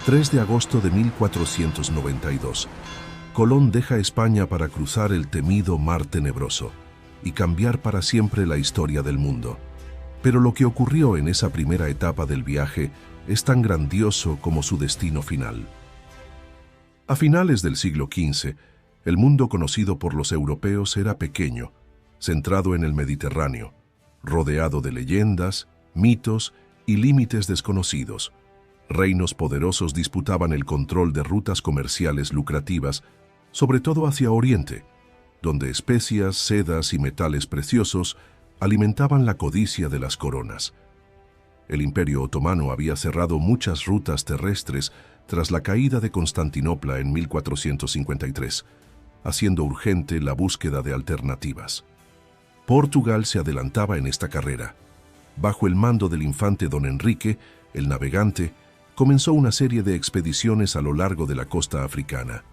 3 de agosto de 1492. Colón deja España para cruzar el temido Mar Tenebroso y cambiar para siempre la historia del mundo. Pero lo que ocurrió en esa primera etapa del viaje es tan grandioso como su destino final. A finales del siglo XV, el mundo conocido por los europeos era pequeño, centrado en el Mediterráneo, rodeado de leyendas, mitos y límites desconocidos. Reinos poderosos disputaban el control de rutas comerciales lucrativas, sobre todo hacia Oriente, donde especias, sedas y metales preciosos alimentaban la codicia de las coronas. El Imperio Otomano había cerrado muchas rutas terrestres tras la caída de Constantinopla en 1453, haciendo urgente la búsqueda de alternativas. Portugal se adelantaba en esta carrera. Bajo el mando del infante Don Enrique, el navegante, comenzó una serie de expediciones a lo largo de la costa africana.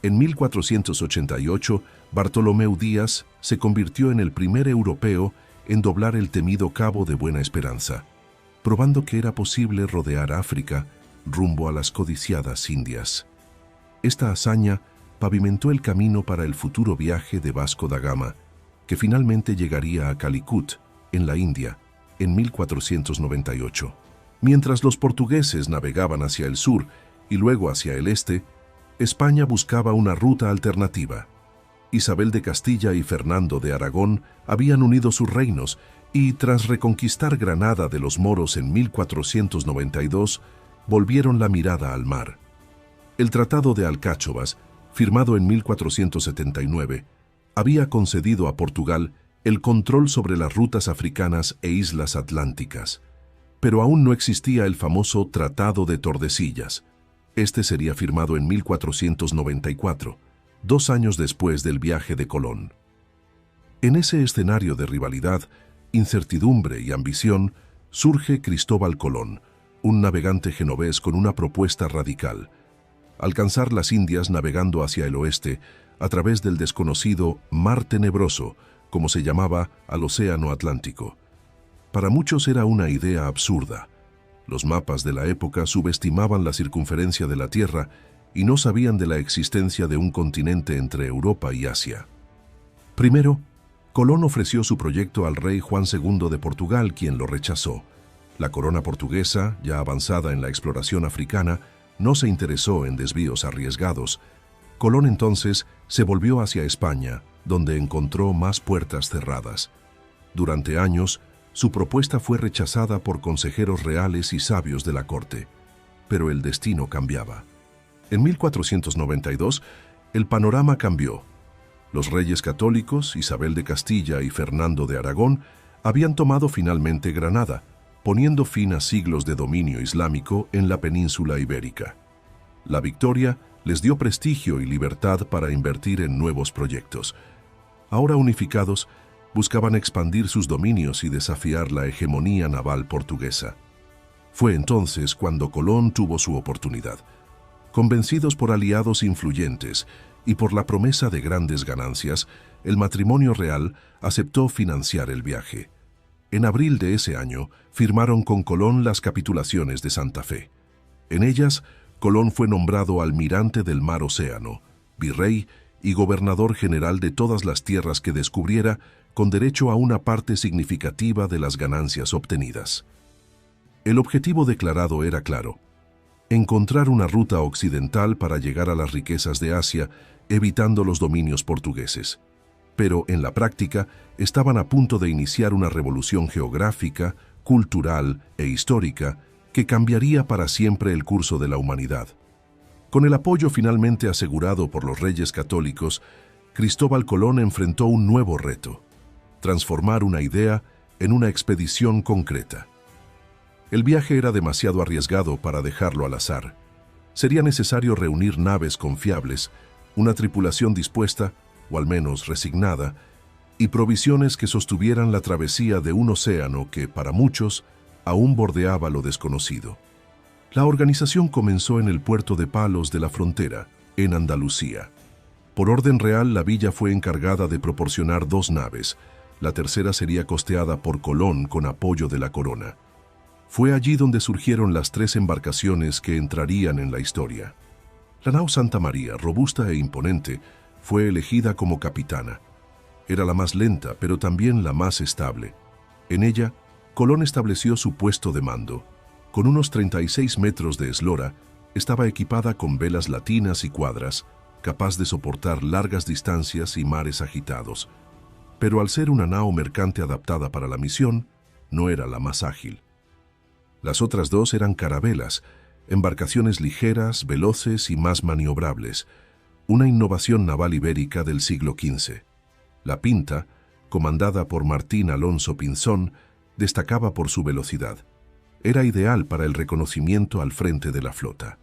En 1488, Bartolomeu Díaz se convirtió en el primer europeo en doblar el temido Cabo de Buena Esperanza, probando que era posible rodear África rumbo a las codiciadas Indias. Esta hazaña pavimentó el camino para el futuro viaje de Vasco da Gama, que finalmente llegaría a Calicut, en la India, en 1498. Mientras los portugueses navegaban hacia el sur y luego hacia el este, España buscaba una ruta alternativa. Isabel de Castilla y Fernando de Aragón habían unido sus reinos y, tras reconquistar Granada de los moros en 1492, volvieron la mirada al mar. El Tratado de Alcáchovas, firmado en 1479, había concedido a Portugal el control sobre las rutas africanas e islas atlánticas. Pero aún no existía el famoso Tratado de Tordesillas. Este sería firmado en 1494, 2 años después del viaje de Colón. En ese escenario de rivalidad, incertidumbre y ambición, surge Cristóbal Colón, un navegante genovés con una propuesta radical: alcanzar las Indias navegando hacia el oeste a través del desconocido Mar Tenebroso, como se llamaba al Océano Atlántico. Para muchos era una idea absurda. Los mapas de la época subestimaban la circunferencia de la Tierra y no sabían de la existencia de un continente entre Europa y Asia. Primero, Colón ofreció su proyecto al rey Juan II de Portugal, quien lo rechazó. La corona portuguesa, ya avanzada en la exploración africana, no se interesó en desvíos arriesgados. Colón entonces se volvió hacia España, donde encontró más puertas cerradas. Durante años, su propuesta fue rechazada por consejeros reales y sabios de la corte, pero el destino cambiaba. En 1492, el panorama cambió. Los reyes católicos, Isabel de Castilla y Fernando de Aragón, habían tomado finalmente Granada, poniendo fin a siglos de dominio islámico en la península ibérica. La victoria les dio prestigio y libertad para invertir en nuevos proyectos. Ahora unificados, buscaban expandir sus dominios y desafiar la hegemonía naval portuguesa. Fue entonces cuando Colón tuvo su oportunidad. Convencidos por aliados influyentes y por la promesa de grandes ganancias, el matrimonio real aceptó financiar el viaje. En abril de ese año, firmaron con Colón las capitulaciones de Santa Fe. En ellas, Colón fue nombrado almirante del Mar Océano, virrey y gobernador general de todas las tierras que descubriera, con derecho a una parte significativa de las ganancias obtenidas. El objetivo declarado era claro: encontrar una ruta occidental para llegar a las riquezas de Asia, evitando los dominios portugueses. Pero, en la práctica, estaban a punto de iniciar una revolución geográfica, cultural e histórica que cambiaría para siempre el curso de la humanidad. Con el apoyo finalmente asegurado por los reyes católicos, Cristóbal Colón enfrentó un nuevo reto: transformar una idea en una expedición concreta. El viaje era demasiado arriesgado para dejarlo al azar. Sería necesario reunir naves confiables, una tripulación dispuesta, o al menos resignada, y provisiones que sostuvieran la travesía de un océano que, para muchos, aún bordeaba lo desconocido. La organización comenzó en el puerto de Palos de la Frontera, en Andalucía. Por orden real, la villa fue encargada de proporcionar 2 naves. La tercera sería costeada por Colón con apoyo de la corona. Fue allí donde surgieron las 3 embarcaciones que entrarían en la historia. La nao Santa María, robusta e imponente, fue elegida como capitana. Era la más lenta, pero también la más estable. En ella, Colón estableció su puesto de mando. Con unos 36 metros de eslora, estaba equipada con velas latinas y cuadras, capaz de soportar largas distancias y mares agitados. Pero al ser una nao mercante adaptada para la misión, no era la más ágil. Las otras 2 eran carabelas, embarcaciones ligeras, veloces y más maniobrables, una innovación naval ibérica del siglo XV. La Pinta, comandada por Martín Alonso Pinzón, destacaba por su velocidad. Era ideal para el reconocimiento al frente de la flota.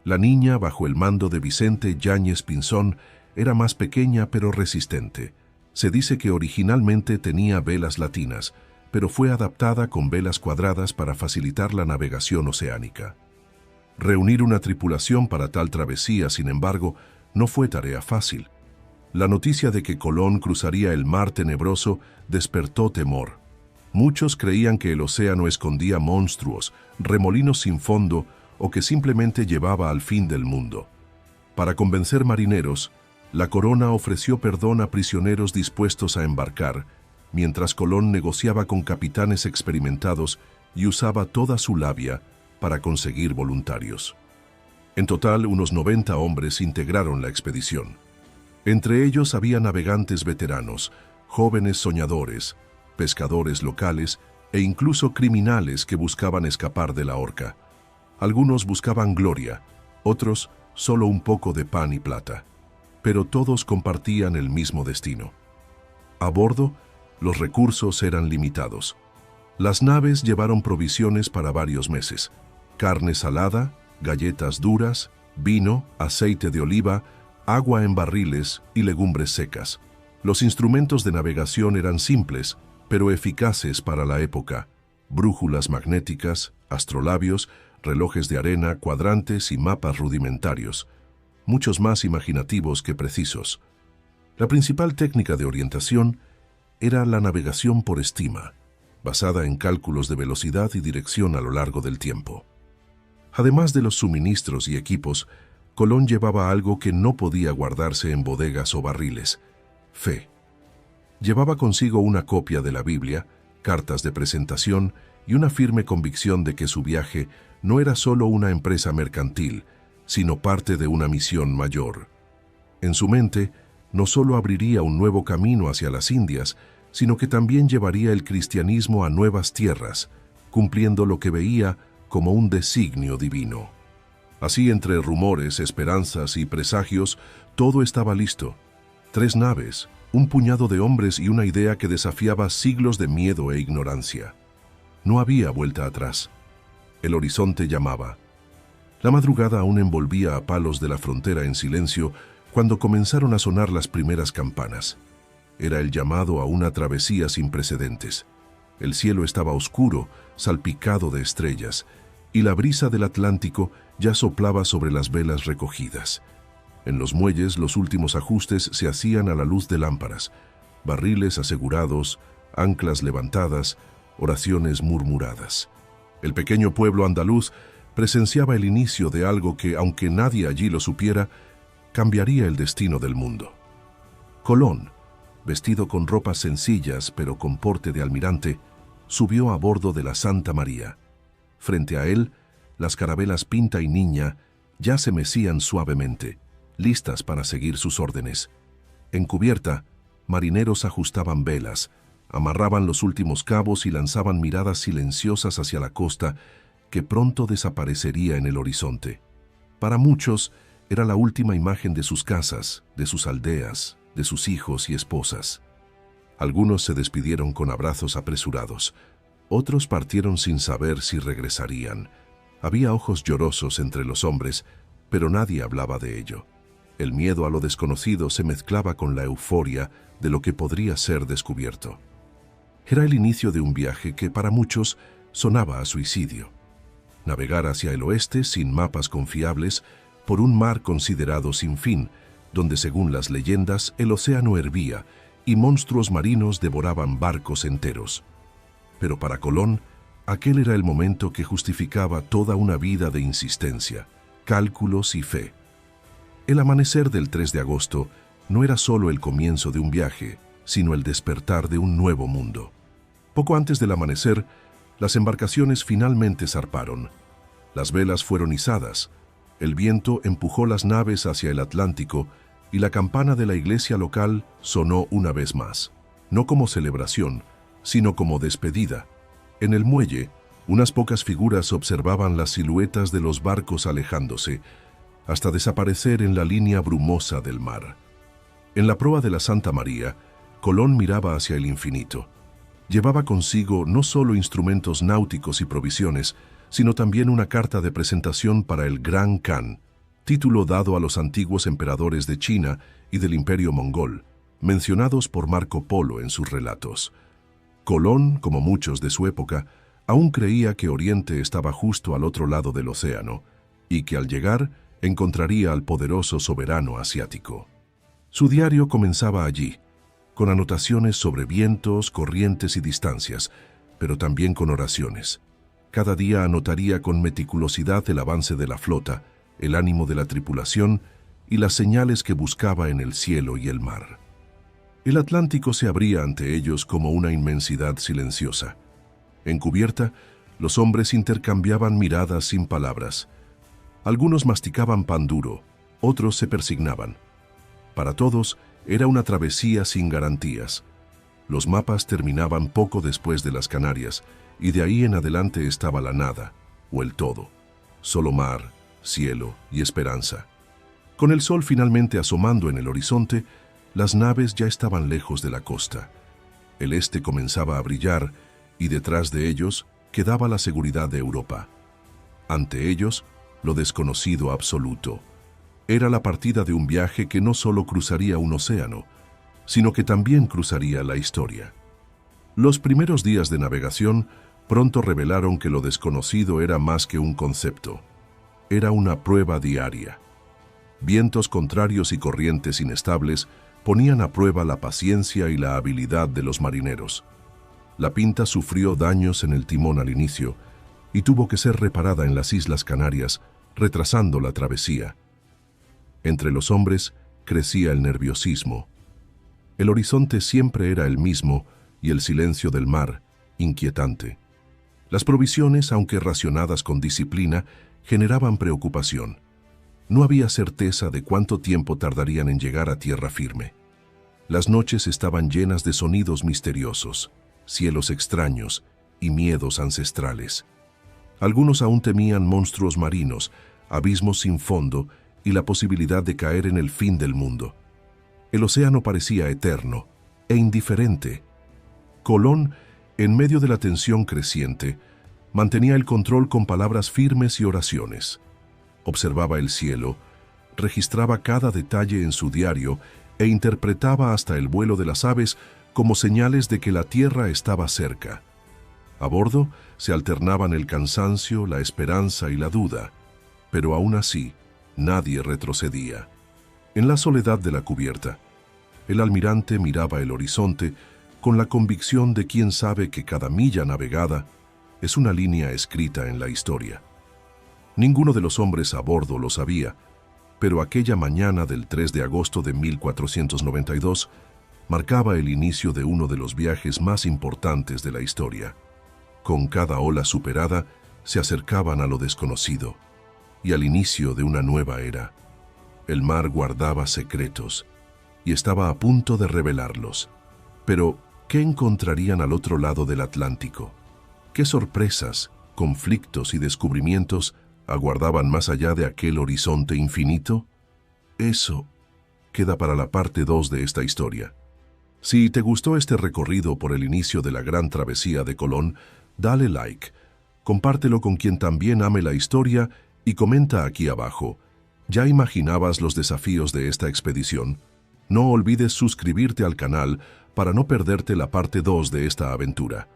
La Niña, bajo el mando de Vicente Yáñez Pinzón, era más pequeña pero resistente. Se dice que originalmente tenía velas latinas, pero fue adaptada con velas cuadradas para facilitar la navegación oceánica. Reunir una tripulación para tal travesía, sin embargo, no fue tarea fácil. La noticia de que Colón cruzaría el Mar Tenebroso despertó temor. Muchos creían que el océano escondía monstruos, remolinos sin fondo o que simplemente llevaba al fin del mundo. Para convencer marineros, la corona ofreció perdón a prisioneros dispuestos a embarcar, mientras Colón negociaba con capitanes experimentados y usaba toda su labia para conseguir voluntarios. En total, unos 90 hombres integraron la expedición. Entre ellos había navegantes veteranos, jóvenes soñadores, pescadores locales e incluso criminales que buscaban escapar de la horca. Algunos buscaban gloria, otros solo un poco de pan y plata, pero todos compartían el mismo destino. A bordo, los recursos eran limitados. Las naves llevaron provisiones para varios meses: carne salada, galletas duras, vino, aceite de oliva, agua en barriles y legumbres secas. Los instrumentos de navegación eran simples, pero eficaces para la época: brújulas magnéticas, astrolabios, relojes de arena, cuadrantes y mapas rudimentarios, muchos más imaginativos que precisos. La principal técnica de orientación era la navegación por estima, basada en cálculos de velocidad y dirección a lo largo del tiempo. Además de los suministros y equipos, Colón llevaba algo que no podía guardarse en bodegas o barriles: fe. Llevaba consigo una copia de la Biblia, cartas de presentación y una firme convicción de que su viaje no era solo una empresa mercantil, sino parte de una misión mayor. En su mente, no solo abriría un nuevo camino hacia las Indias, sino que también llevaría el cristianismo a nuevas tierras, cumpliendo lo que veía como un designio divino. Así, entre rumores, esperanzas y presagios, todo estaba listo. 3 naves, un puñado de hombres y una idea que desafiaba siglos de miedo e ignorancia. No había vuelta atrás. El horizonte llamaba. La madrugada aún envolvía a Palos de la Frontera en silencio cuando comenzaron a sonar las primeras campanas. Era el llamado a una travesía sin precedentes. El cielo estaba oscuro, salpicado de estrellas, y la brisa del Atlántico ya soplaba sobre las velas recogidas. En los muelles los últimos ajustes se hacían a la luz de lámparas: barriles asegurados, anclas levantadas, oraciones murmuradas. El pequeño pueblo andaluz presenciaba el inicio de algo que, aunque nadie allí lo supiera, cambiaría el destino del mundo. Colón, vestido con ropas sencillas pero con porte de almirante, subió a bordo de la Santa María. Frente a él, las carabelas Pinta y Niña ya se mecían suavemente, listas para seguir sus órdenes. En cubierta, marineros ajustaban velas, amarraban los últimos cabos y lanzaban miradas silenciosas hacia la costa, que pronto desaparecería en el horizonte. Para muchos, era la última imagen de sus casas, de sus aldeas, de sus hijos y esposas. Algunos se despidieron con abrazos apresurados, otros partieron sin saber si regresarían. Había ojos llorosos entre los hombres, pero nadie hablaba de ello. El miedo a lo desconocido se mezclaba con la euforia de lo que podría ser descubierto. Era el inicio de un viaje que para muchos sonaba a suicidio. Navegar hacia el oeste sin mapas confiables, por un mar considerado sin fin, donde según las leyendas el océano hervía y monstruos marinos devoraban barcos enteros. Pero para Colón, Aquel era el momento que justificaba toda una vida de insistencia, cálculos y fe. El amanecer del 3 de agosto no era solo el comienzo de un viaje, sino el despertar de un nuevo mundo. Poco antes del amanecer, las embarcaciones finalmente zarparon. Las velas fueron izadas, el viento empujó las naves hacia el Atlántico y la campana de la iglesia local sonó una vez más, no como celebración, sino como despedida. En el muelle, unas pocas figuras observaban las siluetas de los barcos alejándose, hasta desaparecer en la línea brumosa del mar. En la proa de la Santa María, Colón miraba hacia el infinito. Llevaba consigo no solo instrumentos náuticos y provisiones, sino también una carta de presentación para el Gran Khan, título dado a los antiguos emperadores de China y del Imperio Mongol, mencionados por Marco Polo en sus relatos. Colón, como muchos de su época, aún creía que Oriente estaba justo al otro lado del océano y que al llegar encontraría al poderoso soberano asiático. Su diario comenzaba allí, con anotaciones sobre vientos, corrientes y distancias, pero también con oraciones. Cada día anotaría con meticulosidad el avance de la flota, el ánimo de la tripulación y las señales que buscaba en el cielo y el mar. El Atlántico se abría ante ellos como una inmensidad silenciosa. En cubierta, los hombres intercambiaban miradas sin palabras. Algunos masticaban pan duro, otros se persignaban. Para todos, era una travesía sin garantías. Los mapas terminaban poco después de las Canarias, y de ahí en adelante estaba la nada, o el todo. Solo mar, cielo y esperanza. Con el sol finalmente asomando en el horizonte, las naves ya estaban lejos de la costa. El este comenzaba a brillar, y detrás de ellos quedaba la seguridad de Europa. Ante ellos, lo desconocido absoluto. Era la partida de un viaje que no solo cruzaría un océano, sino que también cruzaría la historia. Los primeros días de navegación pronto revelaron que lo desconocido era más que un concepto. Era una prueba diaria. Vientos contrarios y corrientes inestables ponían a prueba la paciencia y la habilidad de los marineros. La Pinta sufrió daños en el timón al inicio y tuvo que ser reparada en las Islas Canarias, retrasando la travesía. Entre los hombres crecía el nerviosismo. El horizonte siempre era el mismo y el silencio del mar, inquietante. Las provisiones, aunque racionadas con disciplina, generaban preocupación. No había certeza de cuánto tiempo tardarían en llegar a tierra firme. Las noches estaban llenas de sonidos misteriosos, cielos extraños y miedos ancestrales. Algunos aún temían monstruos marinos, abismos sin fondo y la posibilidad de caer en el fin del mundo. El océano parecía eterno e indiferente. Colón, en medio de la tensión creciente, mantenía el control con palabras firmes y oraciones. Observaba el cielo, registraba cada detalle en su diario e interpretaba hasta el vuelo de las aves como señales de que la tierra estaba cerca. A bordo se alternaban el cansancio, la esperanza y la duda, pero aún así nadie retrocedía. En la soledad de la cubierta, el almirante miraba el horizonte con la convicción de quien sabe que cada milla navegada es una línea escrita en la historia. Ninguno de los hombres a bordo lo sabía, pero aquella mañana del 3 de agosto de 1492 marcaba el inicio de uno de los viajes más importantes de la historia. Con cada ola superada, se acercaban a lo desconocido y al inicio de una nueva era. El mar guardaba secretos y estaba a punto de revelarlos. Pero, ¿qué encontrarían al otro lado del Atlántico? ¿Qué sorpresas, conflictos y descubrimientos aguardaban más allá de aquel horizonte infinito? Eso queda para la parte 2 de esta historia. Si te gustó este recorrido por el inicio de la gran travesía de Colón, dale like, compártelo con quien también ame la historia y comenta aquí abajo. ¿Ya imaginabas los desafíos de esta expedición? No olvides suscribirte al canal para no perderte la parte 2 de esta aventura.